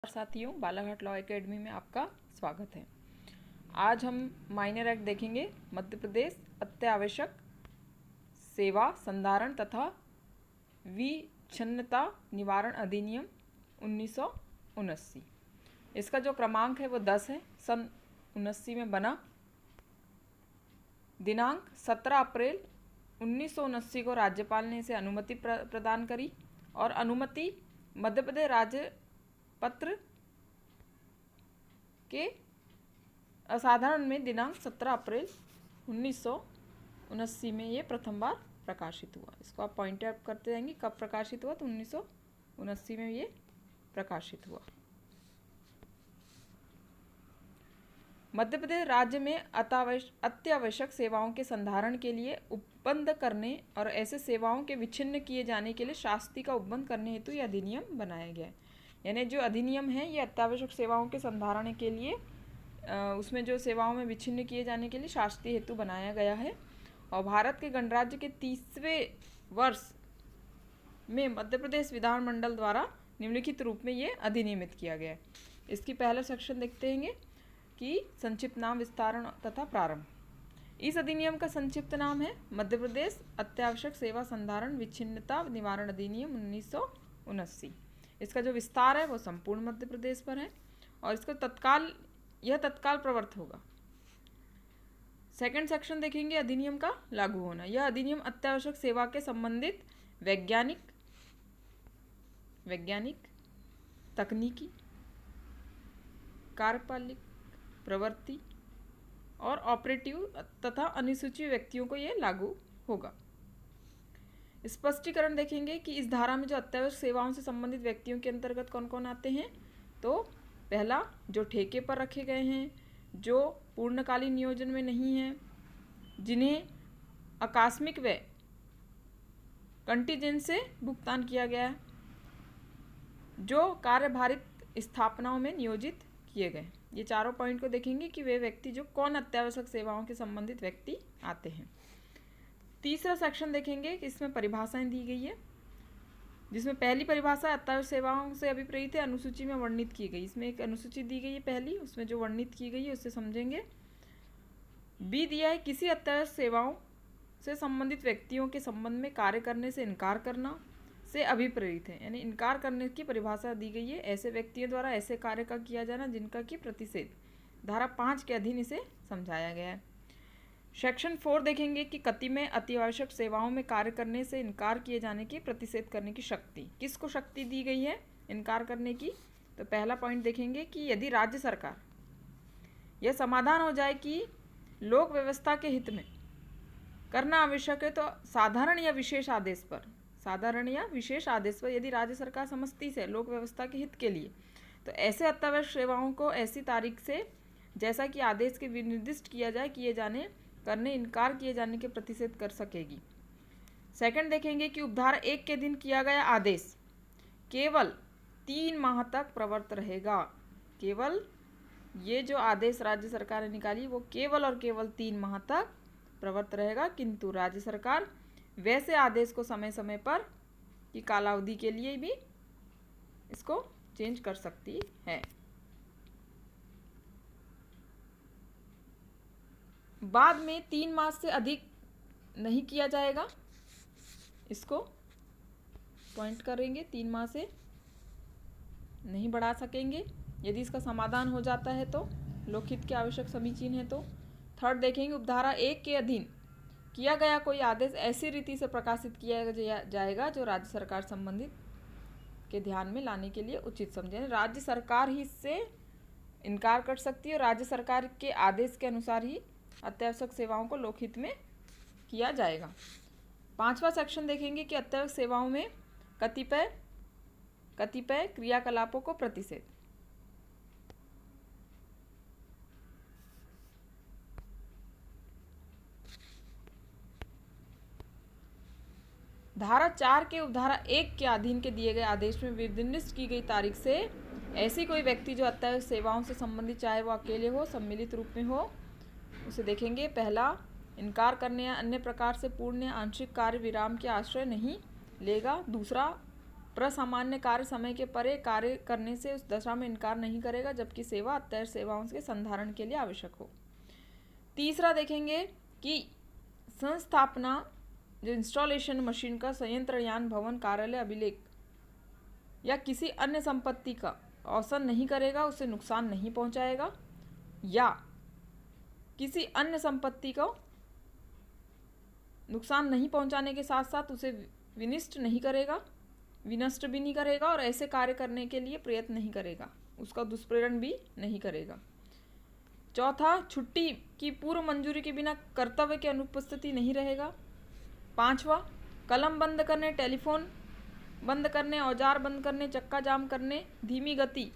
साथियों, Balaghat law academy में आपका स्वागत है। आज हम माइनर एक्ट देखेंगे। मध्य प्रदेश अत्यावश्यक सेवा संधारण तथा विच्छिन्नता निवारण अधिनियम 1979। इसका जो क्रमांक है वो 10 है। सन 1979 में बना। दिनांक 17 अप्रैल 1979 को राज्यपाल ने इसे अनुमति प्रदान करी और अनुमति मध्य प्रदेश राज्य पत्र के असाधारण में दिनांक 17 अप्रैल 1979 में ये प्रथम बार प्रकाशित हुआ। इसको आप पॉइंट आउट करते जाएंगे कब प्रकाशित हुआ, तो 1979 में ये प्रकाशित हुआ। मध्य प्रदेश राज्य में अत्यावश्यक सेवाओं के संधारण के लिए उपबंध करने और ऐसे सेवाओं के विच्छिन्न किए जाने के लिए शास्ति का उपबंध करने हेतु यह अधिनियम बनाया गया है। यानी जो अधिनियम है ये अत्यावश्यक सेवाओं के संधारण के लिए उसमें जो सेवाओं में विच्छिन्न किए जाने के लिए शास्ति हेतु बनाया गया है। और भारत के गणराज्य के 30वें वर्ष में मध्य प्रदेश विधानमंडल द्वारा निम्नलिखित रूप में ये अधिनियमित किया गया है। इसकी पहला सेक्शन देखते हैं कि संक्षिप्त नाम, विस्तारण तथा प्रारंभ। इस अधिनियम का संक्षिप्त नाम है मध्य प्रदेश अत्यावश्यक सेवा संधारण विच्छिन्नता निवारण अधिनियम 1979। इसका जो विस्तार है वो संपूर्ण मध्य प्रदेश पर है और इसका तत्काल प्रवर्त होगा। सेकंड सेक्शन देखेंगे अधिनियम का लागू होना। यह अधिनियम अत्यावश्यक सेवा के संबंधित वैज्ञानिक, तकनीकी, कार्यपालिक, प्रवृत्ति और ऑपरेटिव तथा अनुसूचित व्यक्तियों को यह लागू होगा। स्पष्टीकरण देखेंगे कि इस धारा में जो अत्यावश्यक सेवाओं से संबंधित व्यक्तियों के अंतर्गत कौन कौन आते हैं। तो पहला, जो ठेके पर रखे गए हैं, जो पूर्णकालीन नियोजन में नहीं है, जिन्हें आकस्मिक व कंटीजेंट से भुगतान किया गया है, जो कार्यभारित स्थापनाओं में नियोजित किए गए। ये चारों पॉइंट को देखेंगे कि वे व्यक्ति जो कौन अत्यावश्यक सेवाओं के संबंधित व्यक्ति आते हैं। तीसरा सेक्शन देखेंगे कि इसमें परिभाषाएं दी गई है, जिसमें पहली परिभाषा अत्यावश्यक सेवाओं से अभिप्रेत है, अनुसूची में वर्णित की गई। इसमें एक अनुसूची दी गई है पहली, उसमें जो वर्णित की गई है उससे समझेंगे। बी दिया है किसी अत्यावश्यक सेवाओं से संबंधित व्यक्तियों के संबंध में कार्य करने से इनकार करना से अभिप्रेरित है। यानी इनकार करने की परिभाषा दी गई है, ऐसे व्यक्तियों द्वारा ऐसे कार्य का किया जाना जिनका कि प्रतिषेध धारा 5 के अधीन इसे समझाया गया है। सेक्शन 4 देखेंगे कि कति में अतिआवश्यक सेवाओं में कार्य करने से इनकार किए जाने की प्रतिषेध करने की शक्ति, किसको शक्ति दी गई है इनकार करने की। तो पहला पॉइंट देखेंगे कि यदि राज्य सरकार यह समाधान हो जाए कि लोक व्यवस्था के हित में करना आवश्यक है, तो साधारण या विशेष आदेश पर यदि राज्य सरकार समझती से लोक व्यवस्था के हित के लिए, तो ऐसे अत्यावश्यक सेवाओं को ऐसी तारीख से जैसा कि आदेश के विनिर्दिष्ट किया जाए किए जाने करने इनकार किए जाने के प्रतिषेध कर सकेगी। सेकंड देखेंगे कि उपधारा 1 के दिन किया गया आदेश केवल 3 माह तक प्रवर्त रहेगा। केवल ये जो आदेश राज्य सरकार ने निकाली वो केवल और केवल 3 माह तक प्रवर्त रहेगा, किंतु राज्य सरकार वैसे आदेश को समय समय पर की कालावधि के लिए भी इसको चेंज कर सकती है। बाद में 3 माह से अधिक नहीं किया जाएगा, इसको पॉइंट करेंगे। 3 माह से नहीं बढ़ा सकेंगे यदि इसका समाधान हो जाता है तो लोकहित के आवश्यक समीचीन है तो। थर्ड देखेंगे उपधारा 1 के अधीन किया गया कोई आदेश ऐसी रीति से प्रकाशित किया जाएगा जो राज्य सरकार संबंधित के ध्यान में लाने के लिए उचित समझे। राज्य सरकार ही इससे इनकार कर सकती है और राज्य सरकार के आदेश के अनुसार ही अत्यावश्यक सेवाओं को लोकहित में किया जाएगा। 5वां सेक्शन देखेंगे कि अत्यावश्यक सेवाओं में कतिपय क्रियाकलापों को प्रतिषेध। धारा 4 के उपधारा 1 के अधीन के दिए गए आदेश में विनिर्दिष्ट की गई तारीख से ऐसी कोई व्यक्ति जो अत्यावश्यक सेवाओं से संबंधित, चाहे वो अकेले हो सम्मिलित रूप में हो, उसे देखेंगे। पहला, इनकार करने या अन्य प्रकार से पूर्ण या आंशिक कार्य विराम के आश्रय नहीं लेगा। दूसरा, प्रसामान्य कार्य समय के परे कार्य करने से उस दशा में इनकार नहीं करेगा जबकि सेवा अत्यावश्यक सेवाओं के संधारण के लिए आवश्यक हो। तीसरा देखेंगे कि संस्थापना जो इंस्टॉलेशन मशीन का संयंत्र यान भवन कार्यालय अभिलेख या किसी अन्य संपत्ति का अवसन नहीं करेगा, उसे नुकसान नहीं पहुंचाएगा, या किसी अन्य संपत्ति को नुकसान नहीं पहुंचाने के साथ साथ उसे विनष्ट भी नहीं करेगा और ऐसे कार्य करने के लिए प्रयत्न नहीं करेगा, उसका दुष्प्रेरण भी नहीं करेगा। चौथा, छुट्टी की पूर्व मंजूरी के बिना कर्तव्य की अनुपस्थिति नहीं रहेगा। पांचवा, कलम बंद करने, टेलीफोन बंद करने, औजार बंद करने, चक्का जाम करने, धीमी गति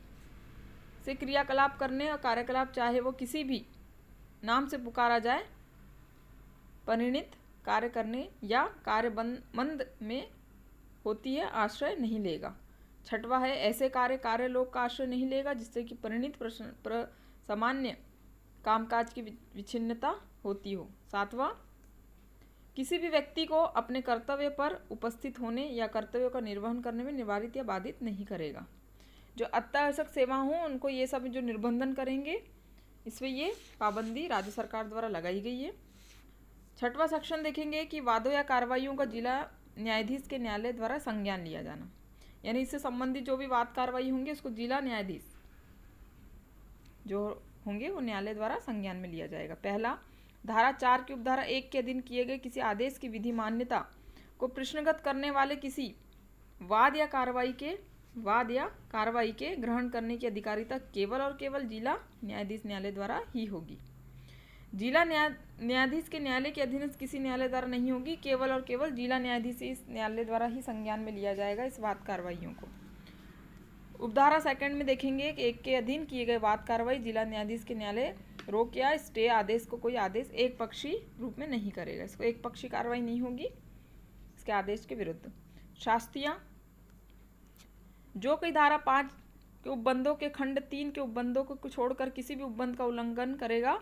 से क्रियाकलाप करने और कार्यकलाप चाहे वो किसी भी नाम से पुकारा जाए, परिणित कार्य करने या कार्य मंद में होती है आश्रय नहीं लेगा। छठवा है, ऐसे कार्य लोक का आश्रय नहीं लेगा जिससे कि परिणित सामान्य कामकाज की विच्छिन्नता होती हो। सातवां, किसी भी व्यक्ति को अपने कर्तव्य पर उपस्थित होने या कर्तव्यों का निर्वहन करने में निवारित या बाधित नहीं करेगा। जो अत्यावश्यक सेवा हों उनको ये सब जो निर्बंधन करेंगे, इसमें ये पाबंदी राज्य सरकार द्वारा लगाई गई है। छठवां सेक्शन देखेंगे कि वादों या कार्रवाइयों का जिला न्यायाधीश के न्यायालय द्वारा संज्ञान लिया जाना, यानी इससे संबंधित जो भी वाद कार्रवाई होंगे उसको जिला न्यायाधीश जो होंगे वो न्यायालय द्वारा संज्ञान में लिया जाएगा। पहला, धारा 4 की उपधारा 1 के अधीन किए गए किसी आदेश की विधि मान्यता को प्रश्नगत करने वाले किसी वाद या कार्रवाई के ग्रहण करने की अधिकारिता केवल और केवल जिला न्यायाधीश न्यायालय द्वारा ही होगी। जिला न्यायाधीश के न्यायालय के अधीन किसी न्यायालय द्वारा नहीं होगी, केवल और केवल जिला न्यायाधीश इस न्यायालय द्वारा ही संज्ञान में लिया जाएगा इस वाद कार्रवाइयों को। उपधारा 2 में देखेंगे कि 1 के अधीन किए गए वाद कार्रवाई जिला न्यायाधीश के न्यायालय रोक या स्टे आदेश को कोई आदेश एक पक्षी रूप में नहीं करेगा, इसको एक पक्षी कार्रवाई नहीं होगी इसके आदेश के विरुद्ध। शास्तियाँ, जो कोई धारा 5 के उपबंधों के खंड 3 के उपबंधों को छोड़कर किसी भी उपबंध का उल्लंघन करेगा,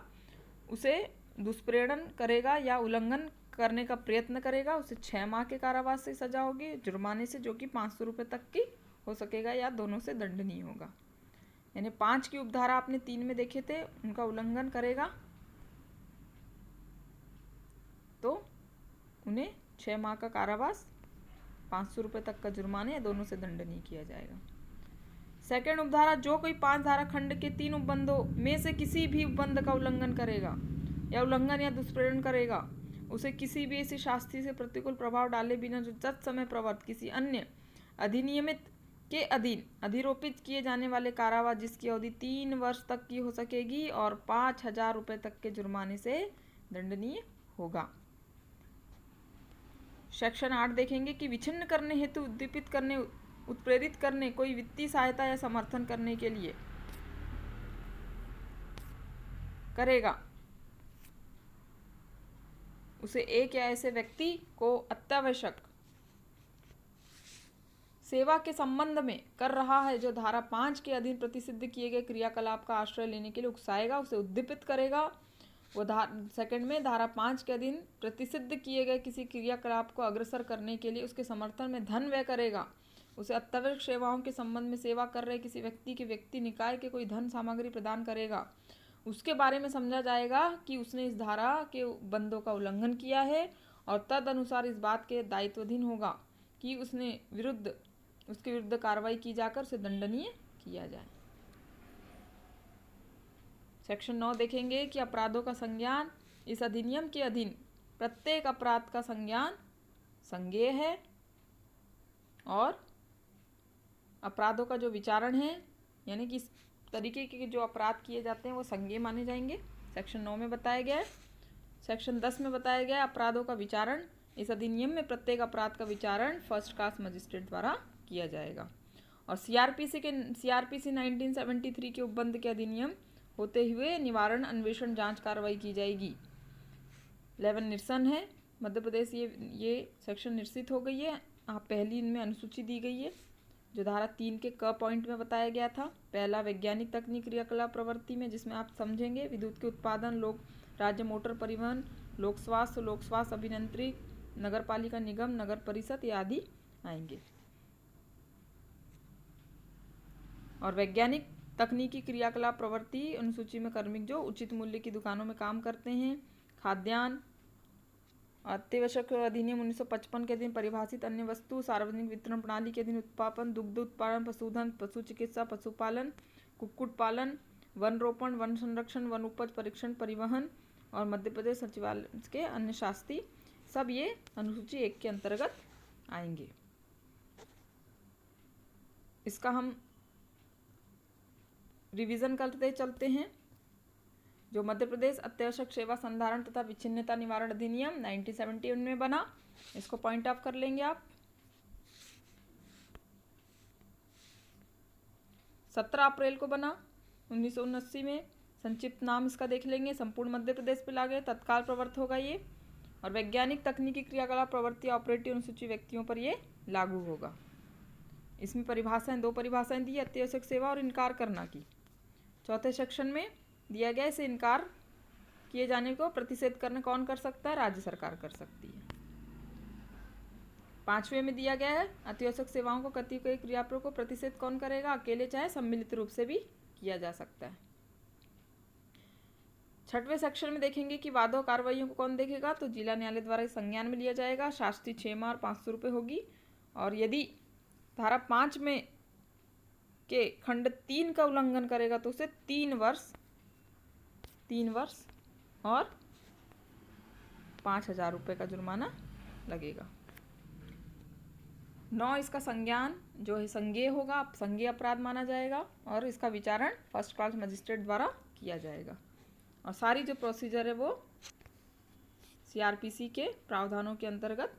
उसे दुष्प्रेरण करेगा या उल्लंघन करने का प्रयत्न करेगा, उसे 6 माह के कारावास से सजा होगी, जुर्माने से जो कि 500 रुपये तक की हो सकेगा या दोनों से दंडनीय होगा। यानी 5 की उपधारा आपने 3 में देखे थे, उनका उल्लंघन करेगा तो उन्हें 6 माह का कारावास, 500 रुपये तक का जुर्माने या दोनों से दंडनीय किया जाएगा। सेकंड उपधारा, जो कोई 5 धारा खंड के 3 उपबंधों में से किसी भी उपबंध का उल्लंघन करेगा या उल्लंघन या दुष्प्रेरण करेगा, उसे किसी भी ऐसी शास्ति से प्रतिकूल प्रभाव डाले बिना जो तत्समय प्रवर्त किसी अन्य अधिनियमित के अधीन अधिरोपित किए जाने वाले कारावास जिसकी अवधि 3 वर्ष तक की हो सकेगी और 5,000 रुपये तक के जुर्माने से दंडनीय होगा। सेक्शन 8 देखेंगे कि विच्छिन्न करने हेतु उद्दीपित करने, उत्प्रेरित करने, कोई वित्तीय सहायता या समर्थन करने के लिए करेगा, उसे एक या ऐसे व्यक्ति को अत्यावश्यक सेवा के संबंध में कर रहा है जो धारा 5 के अधीन प्रतिसिद्ध किए गए क्रियाकलाप का आश्रय लेने के लिए उकसाएगा, उसे उद्दीपित करेगा। वो सेकंड में धारा 5 के अधीन प्रतिसिद्ध किए गए किसी क्रियाकलाप को अग्रसर करने के लिए उसके समर्थन में धन व्यय करेगा, उसे अत्यावश्यक सेवाओं के संबंध में सेवा कर रहे किसी व्यक्ति के व्यक्ति निकाय के कोई धन सामग्री प्रदान करेगा, उसके बारे में समझा जाएगा कि उसने इस धारा के बंदों का उल्लंघन किया है और तद अनुसार इस बात के दायित्वाधीन होगा कि उसके विरुद्ध कार्रवाई की जाकर उसे दंडनीय किया जाए। सेक्शन 9 देखेंगे कि अपराधों का संज्ञान, इस अधिनियम के अधीन प्रत्येक अपराध का संज्ञान संज्ञेय है और अपराधों का जो विचारण है, यानी कि इस तरीके के जो अपराध किए जाते हैं वो संज्ञेय माने जाएंगे, सेक्शन 9 में बताया गया है। सेक्शन 10 में बताया गया अपराधों का विचारण, इस अधिनियम में प्रत्येक अपराध का विचारण फर्स्ट क्लास मजिस्ट्रेट द्वारा किया जाएगा। और सीआरपीसी 1973 के उपबंध के अधिनियम होते हुए निवारण, अन्वेषण, जांच कार्रवाई की जाएगी। 11 निरसन है, मध्य प्रदेश ये सेक्शन निरसित हो गई है। आप पहली इनमें अनुसूची दी गई है जो धारा 3 के क पॉइंट में बताया गया था। पहला वैज्ञानिक तकनीक क्रियाकलाप प्रवृत्ति में, जिसमें आप समझेंगे विद्युत के उत्पादन, लोक राज्य मोटर परिवहन, लोक स्वास्थ्य अभियंत्रिक, नगर पालिका निगम, नगर परिषद ये आदि आएंगे। और वैज्ञानिक तकनीकी क्रियाकलाप प्रवृत्ति अनुसूची में कार्मिक जो उचित मूल्य की दुकानों में काम करते हैं। खाद्यान्न, अत्यावश्यक अधिनियम 1955 के अधीन परिभाषित अन्य वस्तु, सार्वजनिक वितरण प्रणाली के अधीन उत्पादन, दुग्ध उत्पादन, पशुधन, पशु चिकित्सा, पशुपालन, कुक्कुट पालन, वन रोपण, वन संरक्षण, वन उपज परीक्षण, परिवहन और मध्य प्रदेश सचिवालय के अन्य शास्त्री, सब ये अनुसूची 1 के अंतर्गत आएंगे। इसका हम रिवीजन करते चलते हैं। जो मध्य प्रदेश अत्यावश्यक सेवा संधारण तथा विच्छिन्नता निवारण अधिनियम 1971 में बना, इसको पॉइंट ऑफ कर लेंगे आप। 17 अप्रैल को बना 1979 में। संक्षिप्त नाम इसका देख लेंगे। संपूर्ण मध्य प्रदेश पे लागू, तत्काल प्रवर्त होगा ये। और वैज्ञानिक तकनीकी क्रियाकलाप प्रवृत्ति ऑपरेटिव अनुसूची व्यक्तियों पर ये लागू होगा। इसमें परिभाषाएं, 2 परिभाषाएं दी, अत्यावश्यक सेवा और इनकार करना की। चौथे सेक्शन में दिया गया इसे इनकार किए जाने को प्रतिषेध करने कौन कर सकता है? राज्य सरकार कर सकती है। 5वें में दिया गया है अत्यावश्यक सेवाओं को कतिपय क्रियापरों को प्रतिषेध कौन करेगा? अकेले चाहे सम्मिलित रूप से भी किया जा सकता है। 6वें सेक्शन में देखेंगे कि वादों कार्रवाइयों को कौन देखेगा? तो जिला न्यायालय द्वारा संज्ञान में लिया जाएगा। शास्त्री 6 माह और 500 रुपये होगी। और यदि धारा 5 में के खंड 3 का उल्लंघन करेगा तो उसे 3 वर्ष और 5,000 रुपये का जुर्माना लगेगा। 9 इसका संज्ञान जो है संज्ञेय होगा, संज्ञेय अपराध माना जाएगा और इसका विचारण फर्स्ट क्लास मजिस्ट्रेट द्वारा किया जाएगा। और सारी जो प्रोसीजर है वो सीआरपीसी के प्रावधानों के अंतर्गत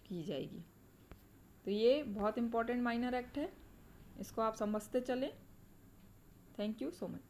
की जाएगी। तो ये बहुत इंपॉर्टेंट माइनर एक्ट है, इसको आप समझते चलें। Thank you so much.